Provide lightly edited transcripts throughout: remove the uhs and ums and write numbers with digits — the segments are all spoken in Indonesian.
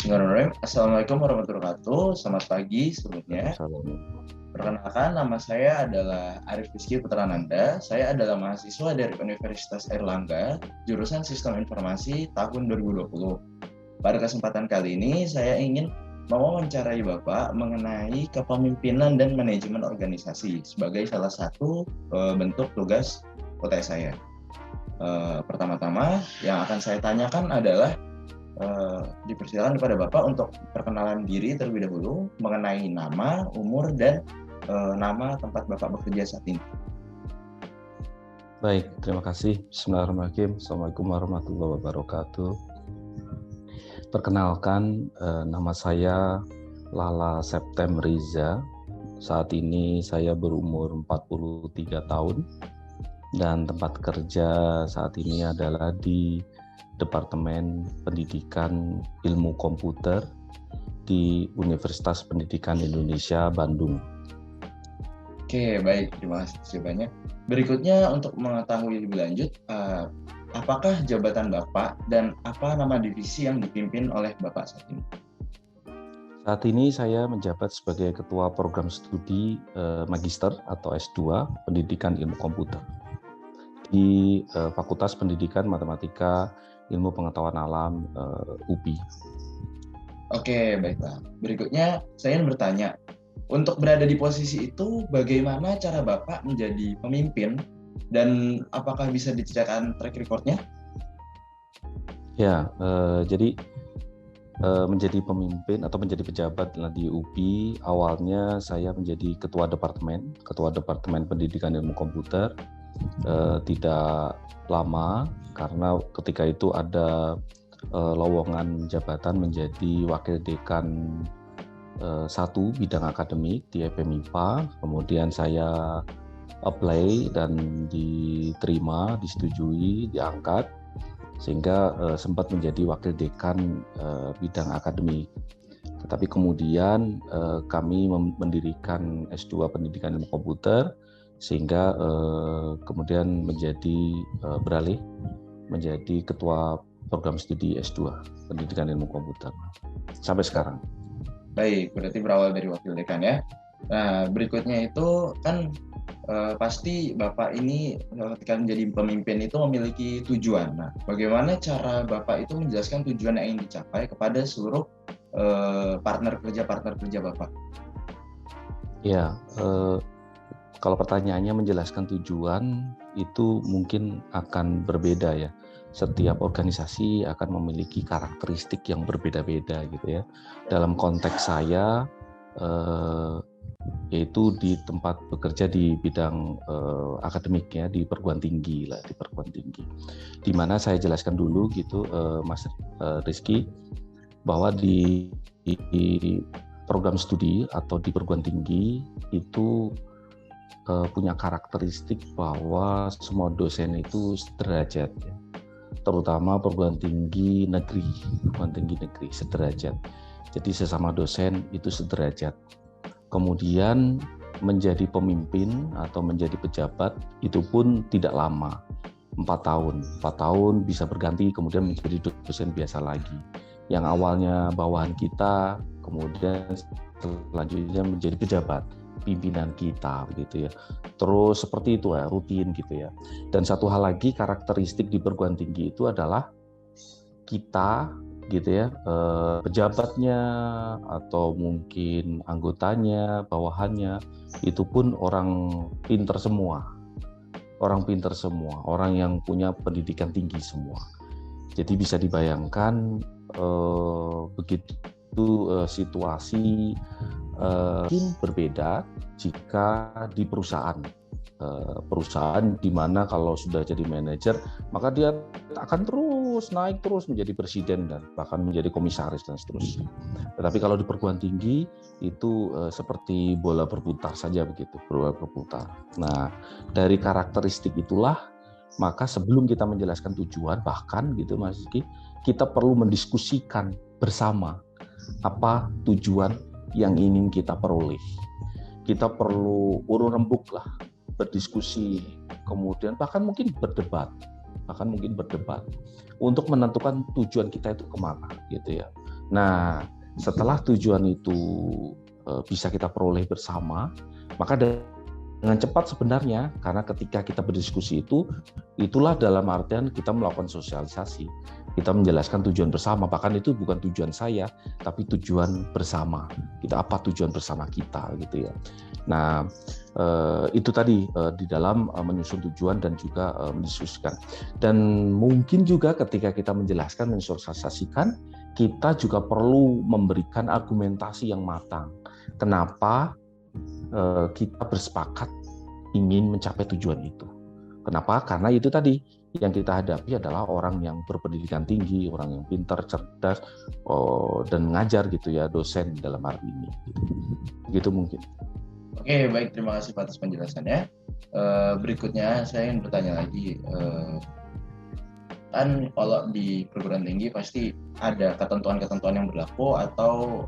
Bismillahirrahmanirrahim. Assalamualaikum warahmatullahi wabarakatuh. Selamat pagi sebelumnya. Assalamualaikum. Perkenalkan, nama saya adalah Arif Rizky Putrananda. Saya adalah mahasiswa dari Universitas Airlangga, jurusan Sistem Informasi tahun 2020. Pada kesempatan kali ini, saya ingin mewawancarai Bapak mengenai kepemimpinan dan manajemen organisasi sebagai salah satu bentuk tugas UTS saya. Pertama-tama, yang akan saya tanyakan adalah dipersilakan kepada Bapak untuk perkenalan diri terlebih dahulu mengenai nama, umur, dan nama tempat Bapak bekerja saat ini. Baik, terima kasih. Bismillahirrahmanirrahim. Assalamualaikum warahmatullahi wabarakatuh. Perkenalkan, nama saya Lala Septem Riza. Saat ini saya berumur 43 tahun dan tempat kerja saat ini adalah di Departemen Pendidikan Ilmu Komputer di Universitas Pendidikan Indonesia, Bandung. Oke, baik. Terima kasih banyak. Berikutnya, untuk mengetahui lebih lanjut, apakah jabatan Bapak dan apa nama divisi yang dipimpin oleh Bapak saat ini? Saat ini saya menjabat sebagai Ketua Program Studi Magister atau S2 Pendidikan Ilmu Komputer di Fakultas Pendidikan Matematika Ilmu Pengetahuan Alam UPI. Oke, baiklah. Berikutnya, saya ingin bertanya, untuk berada di posisi itu, bagaimana cara Bapak menjadi pemimpin dan apakah bisa diceritakan track record-nya? Ya, jadi menjadi pemimpin atau menjadi pejabat di UPI, awalnya saya menjadi Ketua Departemen Pendidikan Ilmu Komputer. Tidak lama karena ketika itu ada lowongan jabatan menjadi Wakil Dekan 1 bidang akademik di FMIPA. Kemudian saya apply dan diterima, disetujui, diangkat sehingga sempat menjadi Wakil Dekan bidang akademik. Tetapi kemudian kami mendirikan S2 Pendidikan Ilmu Komputer sehingga kemudian beralih menjadi Ketua Program Studi S2 Pendidikan Ilmu Komputer sampai sekarang. Baik, berarti berawal dari Wakil Dekan ya. Nah, berikutnya itu kan pasti Bapak ini ketika menjadi pemimpin itu memiliki tujuan. Nah, bagaimana cara Bapak itu menjelaskan tujuan yang ingin dicapai kepada seluruh partner kerja Bapak? Ya, kalau pertanyaannya menjelaskan tujuan itu mungkin akan berbeda ya. Setiap organisasi akan memiliki karakteristik yang berbeda-beda gitu ya. Dalam konteks saya yaitu di tempat bekerja di bidang akademik ya, di perguruan tinggi. Di mana saya jelaskan dulu gitu Mas Rizky, bahwa di program studi atau di perguruan tinggi itu punya karakteristik bahwa semua dosen itu sederajat ya. Terutama perguruan tinggi negeri sederajat. Jadi sesama dosen itu sederajat. Kemudian menjadi pemimpin atau menjadi pejabat itu pun tidak lama, 4 tahun. 4 tahun bisa berganti kemudian menjadi dosen biasa lagi. Yang awalnya bawahan kita, kemudian selanjutnya menjadi pejabat pimpinan kita begitu ya. Terus seperti itu ya, rutin gitu ya. Dan satu hal lagi, karakteristik di perguruan tinggi itu adalah kita gitu ya, pejabatnya atau mungkin anggotanya, bawahannya itu pun orang pinter semua. Orang yang punya pendidikan tinggi semua. Jadi bisa dibayangkan begitu situasi mungkin berbeda jika di perusahaan di mana kalau sudah jadi manajer maka dia akan terus naik menjadi presiden dan bahkan menjadi komisaris dan seterusnya. Tetapi kalau di perguruan tinggi itu seperti bola berputar saja begitu, bola berputar. Nah, dari karakteristik itulah maka sebelum kita menjelaskan tujuan, bahkan gitu Mas Rizky, kita perlu mendiskusikan bersama apa tujuan yang ingin kita peroleh. Kita perlu urun rembuk lah, berdiskusi, kemudian bahkan mungkin berdebat untuk menentukan tujuan kita itu kemana gitu ya. Nah, setelah tujuan itu bisa kita peroleh bersama, maka dengan cepat sebenarnya, karena ketika kita berdiskusi itulah dalam artian kita melakukan sosialisasi. Kita menjelaskan tujuan bersama, bahkan itu bukan tujuan saya, tapi tujuan bersama. Apa tujuan bersama kita gitu ya. Nah, itu tadi di dalam menyusun tujuan dan juga mendiskusikan. Dan mungkin juga ketika kita menjelaskan, mensosialisasikan, kita juga perlu memberikan argumentasi yang matang. Kenapa kita bersepakat ingin mencapai tujuan itu. Kenapa? Karena itu tadi yang kita hadapi adalah orang yang berpendidikan tinggi, orang yang pintar, cerdas, dan mengajar gitu ya, dosen dalam hal ini. Gitu mungkin. Oke, baik, terima kasih atas penjelasannya. Berikutnya saya ingin bertanya lagi. Kan kalau di perguruan tinggi pasti ada ketentuan-ketentuan yang berlaku atau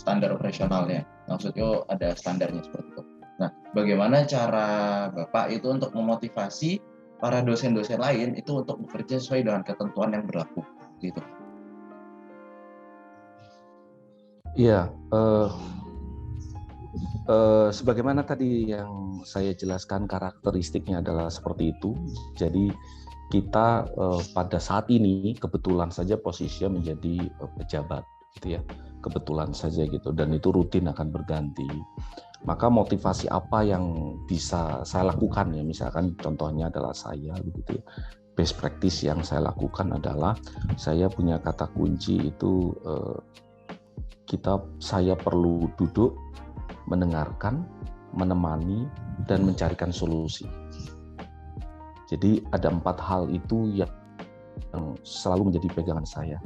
standar operasionalnya. Maksudnya ada standarnya seperti itu. Nah, bagaimana cara Bapak itu untuk memotivasi para dosen-dosen lain itu untuk bekerja sesuai dengan ketentuan yang berlaku, gitu? Iya, sebagaimana tadi yang saya jelaskan, karakteristiknya adalah seperti itu. Jadi kita pada saat ini kebetulan saja posisinya menjadi pejabat gitu ya, kebetulan saja gitu, dan itu rutin akan berganti. Maka motivasi apa yang bisa saya lakukan ya, misalkan contohnya adalah saya begitu ya, best practice yang saya lakukan adalah saya punya kata kunci itu saya perlu duduk, mendengarkan, menemani, dan mencarikan solusi. Jadi ada 4 hal itu yang selalu menjadi pegangan saya.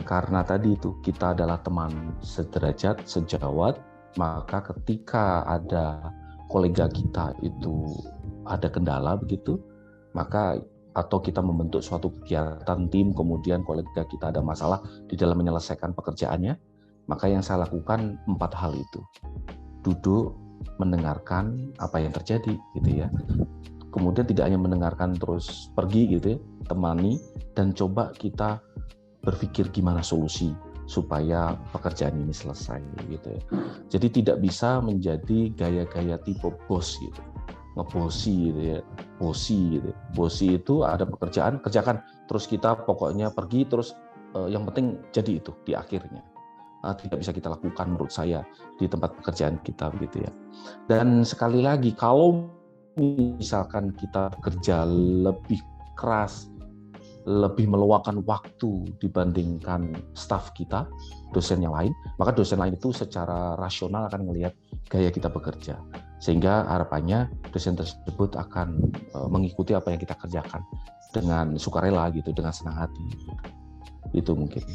Karena tadi itu kita adalah teman sederajat, sejawat, maka ketika ada kolega kita itu ada kendala begitu, maka atau kita membentuk suatu kegiatan tim, kemudian kolega kita ada masalah di dalam menyelesaikan pekerjaannya, maka yang saya lakukan 4 hal itu. Duduk, mendengarkan apa yang terjadi gitu ya. Kemudian tidak hanya mendengarkan terus pergi gitu ya, temani, dan coba kita berpikir gimana solusi supaya pekerjaan ini selesai gitu ya. Jadi tidak bisa menjadi gaya-gaya tipe bos gitu, ngebosi gitu ya, bosi gitu. Bosi itu ada pekerjaan, kerjakan, terus kita pokoknya pergi terus yang penting jadi itu di akhirnya. Tidak bisa kita lakukan menurut saya di tempat pekerjaan kita begitu ya. Dan sekali lagi, kalau misalkan kita bekerja lebih keras, lebih meluangkan waktu dibandingkan staf kita, dosen yang lain, maka dosen lain itu secara rasional akan melihat gaya kita bekerja. Sehingga harapannya dosen tersebut akan mengikuti apa yang kita kerjakan dengan sukarela gitu, dengan senang hati. Itu mungkin.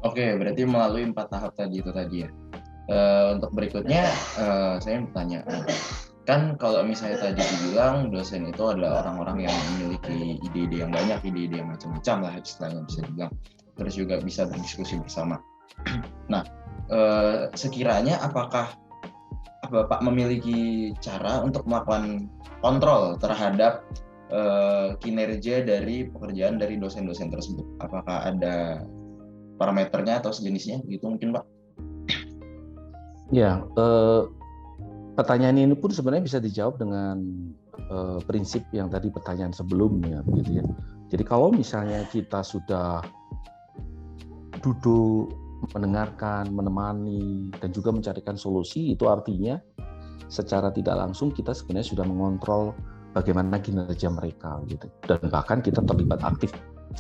Oke, berarti melalui 4 tahap tadi itu tadi ya. Untuk berikutnya saya bertanya, kan kalau misalnya tadi dibilang dosen itu adalah orang-orang yang memiliki ide-ide yang banyak, ide-ide yang macam-macam lah istilahnya bisa dibilang, terus juga bisa berdiskusi bersama. Nah, sekiranya apakah Bapak memiliki cara untuk melakukan kontrol terhadap kinerja dari pekerjaan dari dosen-dosen tersebut? Apakah ada parameternya atau sejenisnya gitu mungkin, Pak? Ya, pertanyaan ini pun sebenarnya bisa dijawab dengan prinsip yang tadi pertanyaan sebelumnya, begitu ya. Jadi kalau misalnya kita sudah duduk, mendengarkan, menemani, dan juga mencarikan solusi, itu artinya secara tidak langsung kita sebenarnya sudah mengontrol bagaimana kinerja mereka, gitu. Dan bahkan kita terlibat aktif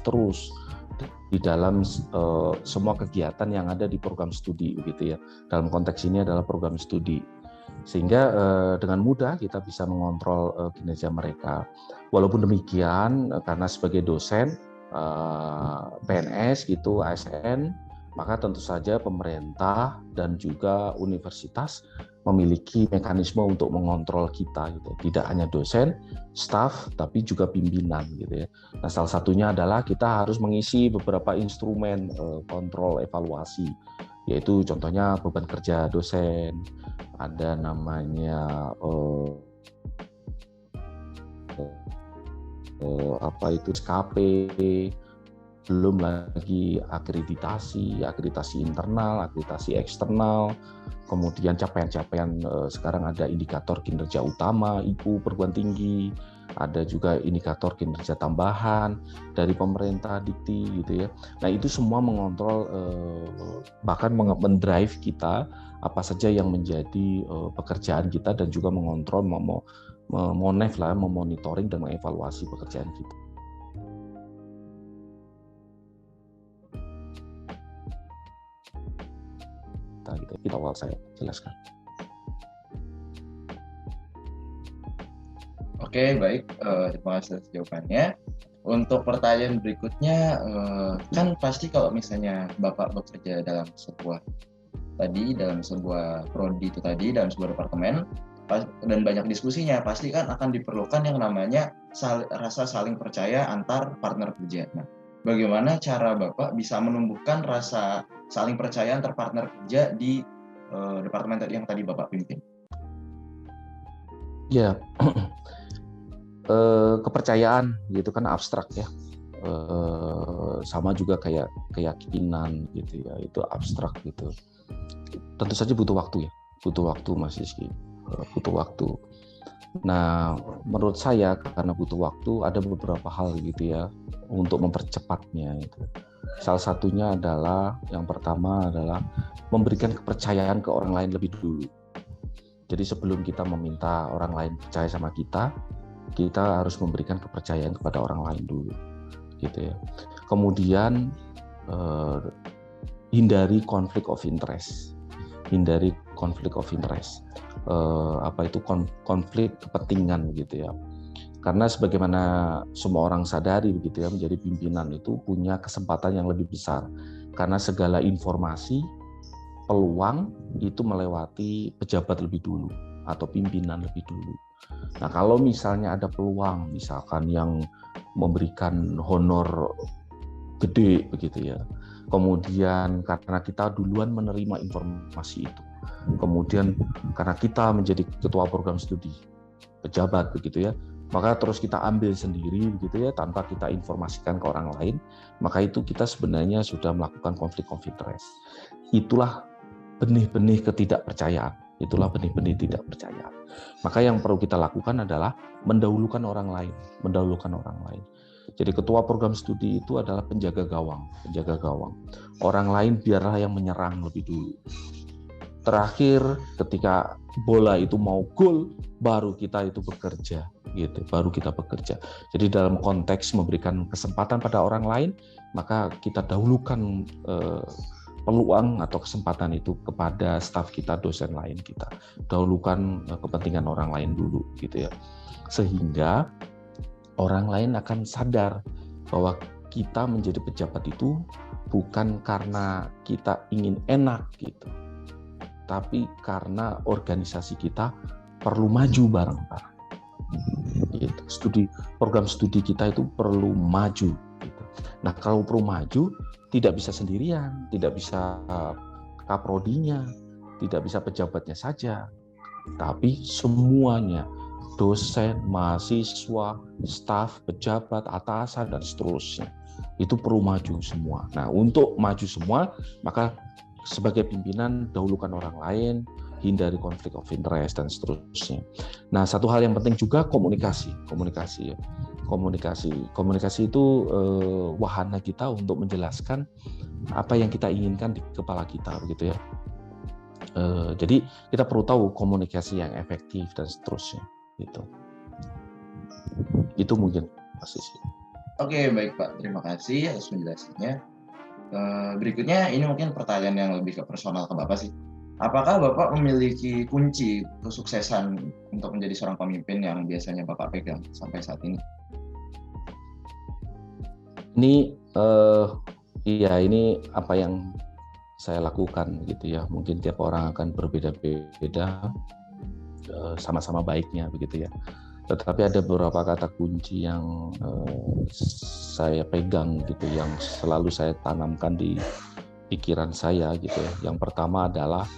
terus di dalam semua kegiatan yang ada di program studi, begitu ya. Dalam konteks ini adalah program studi. Sehingga dengan mudah kita bisa mengontrol kinerja mereka. Walaupun demikian, karena sebagai dosen PNS gitu, ASN, maka tentu saja pemerintah dan juga universitas memiliki mekanisme untuk mengontrol kita gitu. Tidak hanya dosen, staf, tapi juga pimpinan gitu ya. Nah, salah satunya adalah kita harus mengisi beberapa instrumen kontrol evaluasi, yaitu contohnya beban kerja dosen, ada namanya SKP, belum lagi akreditasi internal, akreditasi eksternal, kemudian capaian-capaian. Sekarang ada indikator kinerja utama IPU perguruan tinggi, ada juga indikator kinerja tambahan dari pemerintah Dikti gitu ya. Nah itu semua mengontrol, bahkan mendrive kita apa saja yang menjadi pekerjaan kita, dan juga mengontrol, memonitoring dan mengevaluasi pekerjaan kita. Itu awal saya jelaskan. Oke, baik. Terima kasih atas jawabannya. Untuk pertanyaan berikutnya, kan pasti kalau misalnya Bapak bekerja dalam sebuah prodi itu tadi, dalam sebuah departemen, dan banyak diskusinya, pasti kan akan diperlukan yang namanya rasa saling percaya antar partner kerja. Nah, bagaimana cara Bapak bisa menumbuhkan rasa saling percaya antar partner kerja di departemen yang tadi Bapak pimpin? Ya, kepercayaan gitu kan abstrak ya, sama juga kayak keyakinan gitu ya, itu abstrak gitu. Tentu saja butuh waktu Mas Rizky, butuh waktu. Nah, menurut saya karena butuh waktu, ada beberapa hal gitu ya untuk mempercepatnya itu. Salah satunya adalah, yang pertama adalah memberikan kepercayaan ke orang lain lebih dulu. Jadi sebelum kita meminta orang lain percaya sama kita harus memberikan kepercayaan kepada orang lain dulu, gitu ya. Kemudian hindari konflik of interest. Konflik kepentingan gitu ya. Karena sebagaimana semua orang sadari begitu ya, menjadi pimpinan itu punya kesempatan yang lebih besar. Karena segala informasi, peluang itu melewati pejabat lebih dulu atau pimpinan lebih dulu. Nah, kalau misalnya ada peluang, misalkan yang memberikan honor gede begitu ya, kemudian karena kita duluan menerima informasi itu, kemudian karena kita menjadi ketua program studi pejabat begitu ya, maka terus kita ambil sendiri begitu ya, tanpa kita informasikan ke orang lain, maka itu kita sebenarnya sudah melakukan konflik of interest. Itulah benih-benih ketidakpercayaan. Maka yang perlu kita lakukan adalah mendahulukan orang lain. Jadi ketua program studi itu adalah penjaga gawang. Orang lain biarlah yang menyerang lebih dulu. Terakhir ketika bola itu mau gol, baru kita itu bekerja gitu. Jadi dalam konteks memberikan kesempatan pada orang lain, maka kita dahulukan peluang atau kesempatan itu kepada staf kita, dosen lain kita. Dahulukan kepentingan orang lain dulu gitu ya. Sehingga orang lain akan sadar bahwa kita menjadi pejabat itu bukan karena kita ingin enak gitu, tapi karena organisasi kita perlu maju bareng-bareng. Gitu. Program studi kita itu perlu maju gitu. Nah, kalau perlu maju, tidak bisa sendirian, tidak bisa kaprodinya, tidak bisa pejabatnya saja, tapi semuanya, dosen, mahasiswa, staf, pejabat, atasan, dan seterusnya. Itu perlu maju semua. Nah, untuk maju semua, maka sebagai pimpinan, dahulukan orang lain, hindari konflik of interest, dan seterusnya. Nah, satu hal yang penting juga komunikasi ya. Komunikasi itu wahana kita untuk menjelaskan apa yang kita inginkan di kepala kita begitu ya. Jadi kita perlu tahu komunikasi yang efektif dan seterusnya gitu. Itu mungkin Mas Rizky. Oke, baik Pak, terima kasih atas penjelasannya. Berikutnya ini mungkin pertanyaan yang lebih ke personal ke Bapak sih. Apakah Bapak memiliki kunci kesuksesan untuk menjadi seorang pemimpin yang biasanya Bapak pegang sampai saat ini? Ini ini apa yang saya lakukan gitu ya. Mungkin tiap orang akan berbeda-beda, sama-sama baiknya begitu ya. Tetapi ada beberapa kata kunci yang saya pegang gitu, yang selalu saya tanamkan di pikiran saya gitu ya. Yang pertama adalah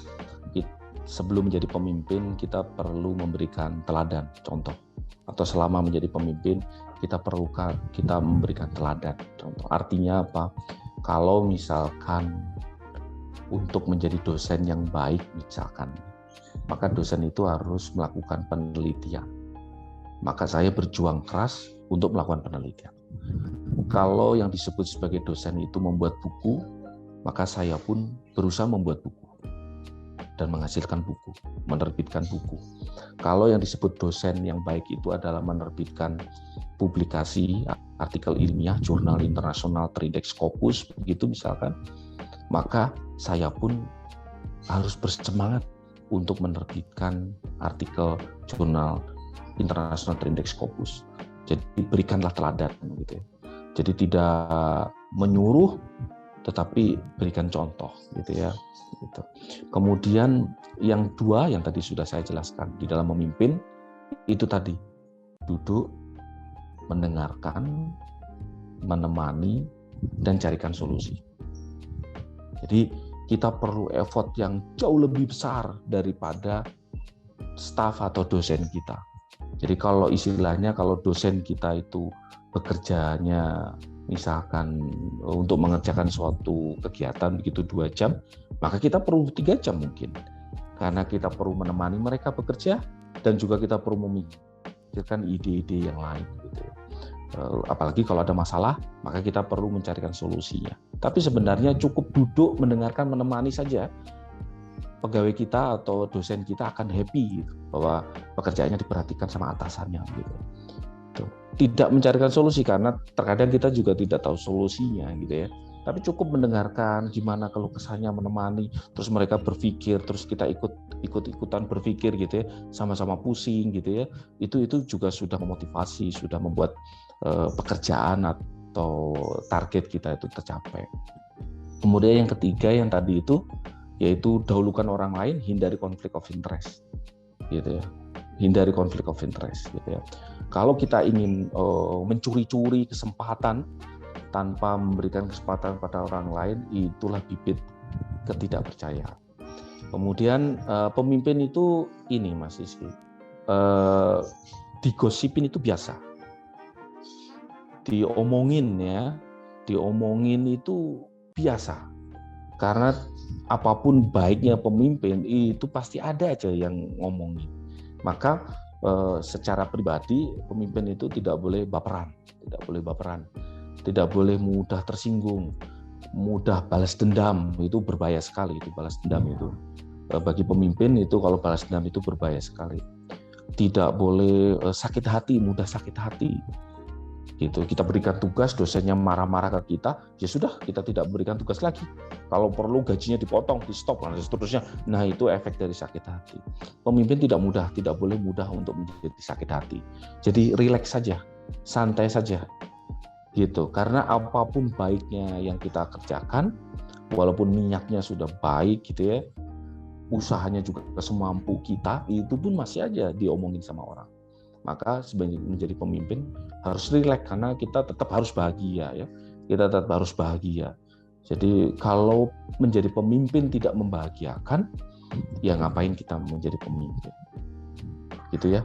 sebelum menjadi pemimpin kita perlu memberikan teladan, contoh. Atau selama menjadi pemimpin kita memberikan teladan, contoh. Artinya apa? Kalau misalkan untuk menjadi dosen yang baik misalkan, maka dosen itu harus melakukan penelitian. Maka saya berjuang keras untuk melakukan penelitian. Kalau yang disebut sebagai dosen itu membuat buku, maka saya pun berusaha membuat buku dan menghasilkan buku, menerbitkan buku. Kalau yang disebut dosen yang baik itu adalah menerbitkan publikasi, artikel ilmiah, jurnal internasional terindeks Scopus, begitu misalkan, maka saya pun harus bersemangat untuk menerbitkan artikel jurnal internasional terindeks Scopus. Jadi berikanlah teladan gitu ya. Jadi tidak menyuruh tetapi berikan contoh gitu ya. Gitu. Kemudian yang dua yang tadi sudah saya jelaskan di dalam memimpin itu tadi duduk, mendengarkan, menemani dan carikan solusi. Jadi kita perlu effort yang jauh lebih besar daripada staf atau dosen kita. Jadi kalau istilahnya kalau dosen kita itu bekerjanya misalkan untuk mengerjakan suatu kegiatan begitu 2 jam, maka kita perlu 3 jam mungkin. Karena kita perlu menemani mereka bekerja dan juga kita perlu memikirkan ide-ide yang lain gitu. Apalagi kalau ada masalah, maka kita perlu mencarikan solusinya. Tapi sebenarnya cukup duduk, mendengarkan, menemani saja. Pegawai kita atau dosen kita akan happy gitu, bahwa pekerjaannya diperhatikan sama atasannya gitu. Tidak mencarikan solusi karena terkadang kita juga tidak tahu solusinya gitu ya. Tapi cukup mendengarkan gimana kalau kesannya, menemani, terus mereka berpikir, terus kita ikut-ikutan berpikir gitu ya, sama-sama pusing gitu ya. Itu juga sudah memotivasi, sudah membuat pekerjaan atau target kita itu tercapai. Kemudian yang ketiga yang tadi itu yaitu dahulukan orang lain, hindari konflik of interest gitu ya. Hindari konflik of interest gitu ya. Kalau kita ingin mencuri-curi kesempatan tanpa memberikan kesempatan pada orang lain, itulah bibit ketidakpercayaan. Kemudian pemimpin itu ini Mas Rizky, digosipin itu biasa, diomongin itu biasa. Karena apapun baiknya pemimpin itu pasti ada aja yang ngomongin. Maka secara pribadi pemimpin itu tidak boleh baperan, tidak boleh mudah tersinggung, mudah balas dendam. Itu berbahaya sekali, itu balas dendam itu. Bagi pemimpin itu kalau balas dendam itu berbahaya sekali. Tidak boleh sakit hati, mudah sakit hati. Gitu. Kita berikan tugas, dosennya marah-marah ke kita, ya sudah kita tidak berikan tugas lagi. Kalau perlu gajinya dipotong, di stop dan seterusnya. Nah itu efek dari sakit hati. Pemimpin tidak boleh mudah untuk menjadi sakit hati. Jadi rileks saja, santai saja, gitu. Karena apapun baiknya yang kita kerjakan, walaupun niatnya sudah baik, gitu ya, usahanya juga semampu kita, itu pun masih aja diomongin sama orang. Maka sebagai menjadi pemimpin harus rileks karena kita tetap harus bahagia ya. Kita tetap harus bahagia. Jadi kalau menjadi pemimpin tidak membahagiakan, ya ngapain kita menjadi pemimpin? Gitu ya.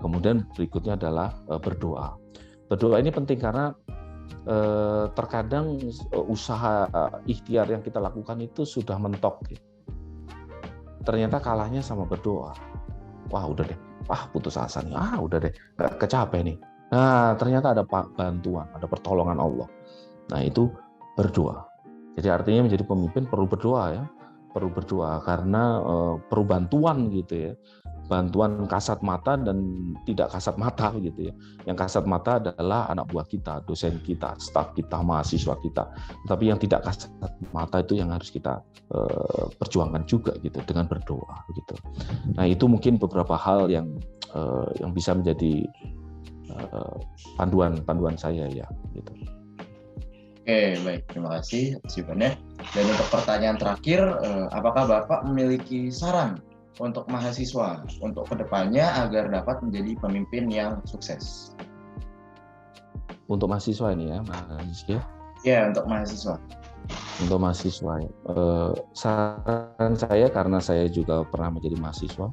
Kemudian berikutnya adalah berdoa. Berdoa ini penting karena terkadang usaha ikhtiar yang kita lakukan itu sudah mentok. Gitu. Ternyata kalahnya sama berdoa. Wah udah deh, putus asa nih, udah deh, kecapek nih. Nah ternyata ada bantuan, ada pertolongan Allah. Nah itu berdoa. Jadi artinya menjadi pemimpin perlu berdoa ya, perlu berdoa karena perlu bantuan gitu ya. Bantuan kasat mata dan tidak kasat mata gitu ya. Yang kasat mata adalah anak buah kita, dosen kita, staf kita, mahasiswa kita. Tapi yang tidak kasat mata itu yang harus kita perjuangkan juga gitu dengan berdoa gitu. Nah itu mungkin beberapa hal yang bisa menjadi panduan saya ya gitu. Oke, baik, terima kasih atas jawabannya. Dan untuk pertanyaan terakhir, apakah Bapak memiliki saran untuk mahasiswa untuk kedepannya agar dapat menjadi pemimpin yang sukses? Untuk mahasiswa ini ya, Mas Rizky? Ya, untuk mahasiswa. untuk mahasiswa ya. Saran saya, karena saya juga pernah menjadi mahasiswa,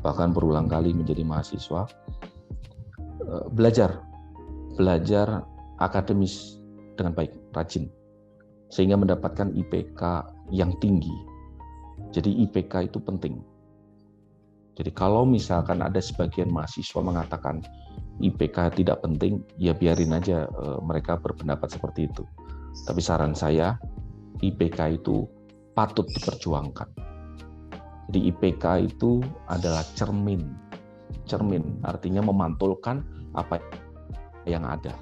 bahkan berulang kali menjadi mahasiswa, belajar akademis dengan baik, rajin, sehingga mendapatkan IPK yang tinggi. Jadi IPK itu penting. Jadi kalau misalkan ada sebagian mahasiswa mengatakan IPK tidak penting, ya biarin aja mereka berpendapat seperti itu. Tapi saran saya, IPK itu patut diperjuangkan. Jadi IPK itu adalah cermin, artinya memantulkan apa yang ada.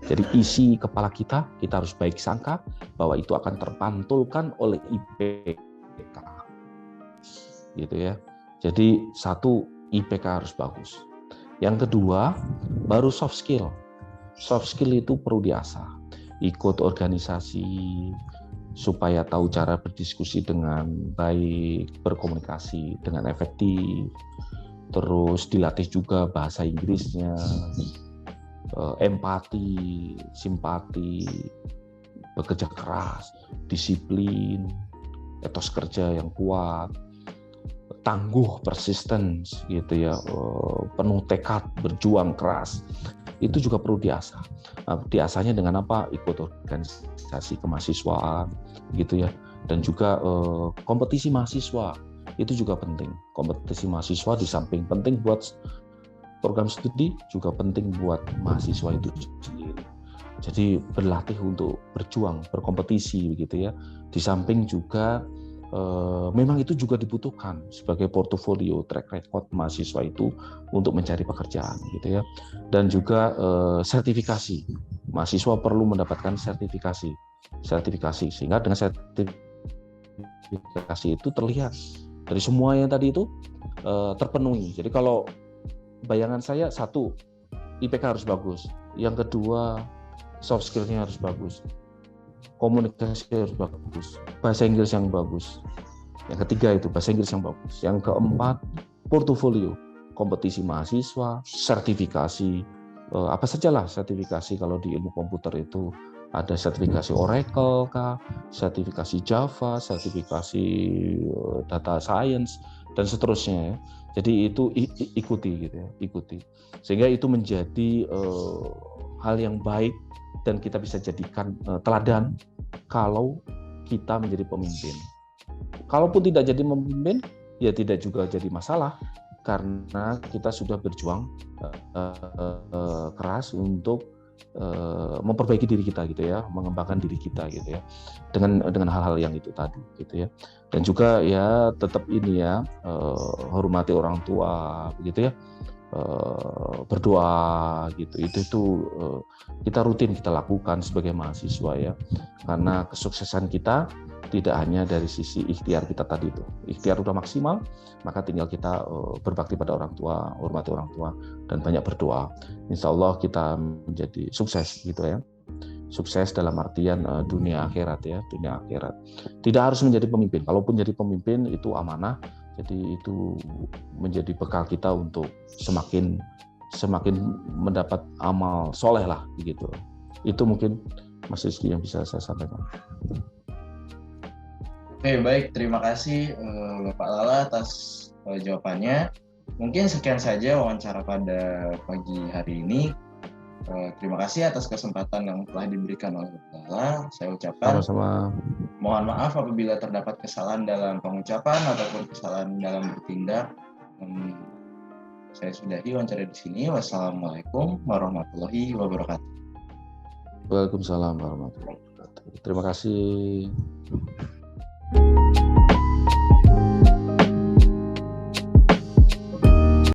Jadi isi kepala kita harus baik sangka bahwa itu akan terpantulkan oleh IPK. Gitu ya. Jadi satu, IPK harus bagus. Yang kedua, baru soft skill. Soft skill itu perlu diasah. Ikut organisasi supaya tahu cara berdiskusi dengan baik, berkomunikasi dengan efektif. Terus dilatih juga bahasa Inggrisnya, empati, simpati, bekerja keras, disiplin, etos kerja yang kuat, tangguh, persistence gitu ya, penuh tekad, berjuang keras. Itu juga perlu diasah. Diasahnya dengan apa? Ikut organisasi kemahasiswaan gitu ya. Dan juga kompetisi mahasiswa itu juga penting. Kompetisi mahasiswa di samping penting buat program studi, juga penting buat mahasiswa itu sendiri. Jadi berlatih untuk berjuang, berkompetisi begitu ya. Di samping juga memang itu juga dibutuhkan sebagai portofolio, track record mahasiswa itu untuk mencari pekerjaan gitu ya. Dan juga sertifikasi. Mahasiswa perlu mendapatkan sertifikasi sehingga dengan sertifikasi itu terlihat dari semua yang tadi itu terpenuhi. Jadi kalau bayangan saya, satu, IPK harus bagus. Yang kedua, soft skill-nya harus bagus. Komunikasi harus bagus. Bahasa Inggris yang bagus. Yang ketiga itu bahasa Inggris yang bagus. Yang keempat, portofolio. Kompetisi mahasiswa, sertifikasi. Apa sajalah sertifikasi kalau di ilmu komputer itu. Ada sertifikasi Oracle kah, sertifikasi Java, sertifikasi data science, dan seterusnya ya. Jadi itu ikuti gitu ya, ikuti. Sehingga itu menjadi hal yang baik dan kita bisa jadikan teladan kalau kita menjadi pemimpin. Kalaupun tidak jadi pemimpin, ya tidak juga jadi masalah karena kita sudah berjuang keras untuk memperbaiki diri kita gitu ya, mengembangkan diri kita gitu ya, dengan hal-hal yang itu tadi gitu ya. Dan juga ya tetap ini ya, hormati orang tua gitu ya, berdoa gitu. Itu kita rutin kita lakukan sebagai mahasiswa ya, karena kesuksesan kita tidak hanya dari sisi ikhtiar kita tadi itu. Ikhtiar udah maksimal, maka tinggal kita berbakti pada orang tua, hormati orang tua, dan banyak berdoa. Insya Allah kita menjadi sukses gitu ya. Sukses dalam artian dunia akhirat ya, dunia akhirat. Tidak harus menjadi pemimpin. Kalaupun jadi pemimpin itu amanah, jadi itu menjadi bekal kita untuk semakin mendapat amal soleh lah begitu. Itu mungkin Mas Rizky yang bisa saya sampaikan. Oke, baik. Terima kasih Bapak Lala atas jawabannya. Mungkin sekian saja wawancara pada pagi hari ini. Terima kasih atas kesempatan yang telah diberikan oleh Bapak Lala. Saya ucapkan Sama-sama. Mohon maaf apabila terdapat kesalahan dalam pengucapan ataupun kesalahan dalam bertindak. Saya sudahi wawancara di sini. Wassalamualaikum warahmatullahi wabarakatuh. Waalaikumsalam warahmatullahi wabarakatuh. Terima kasih.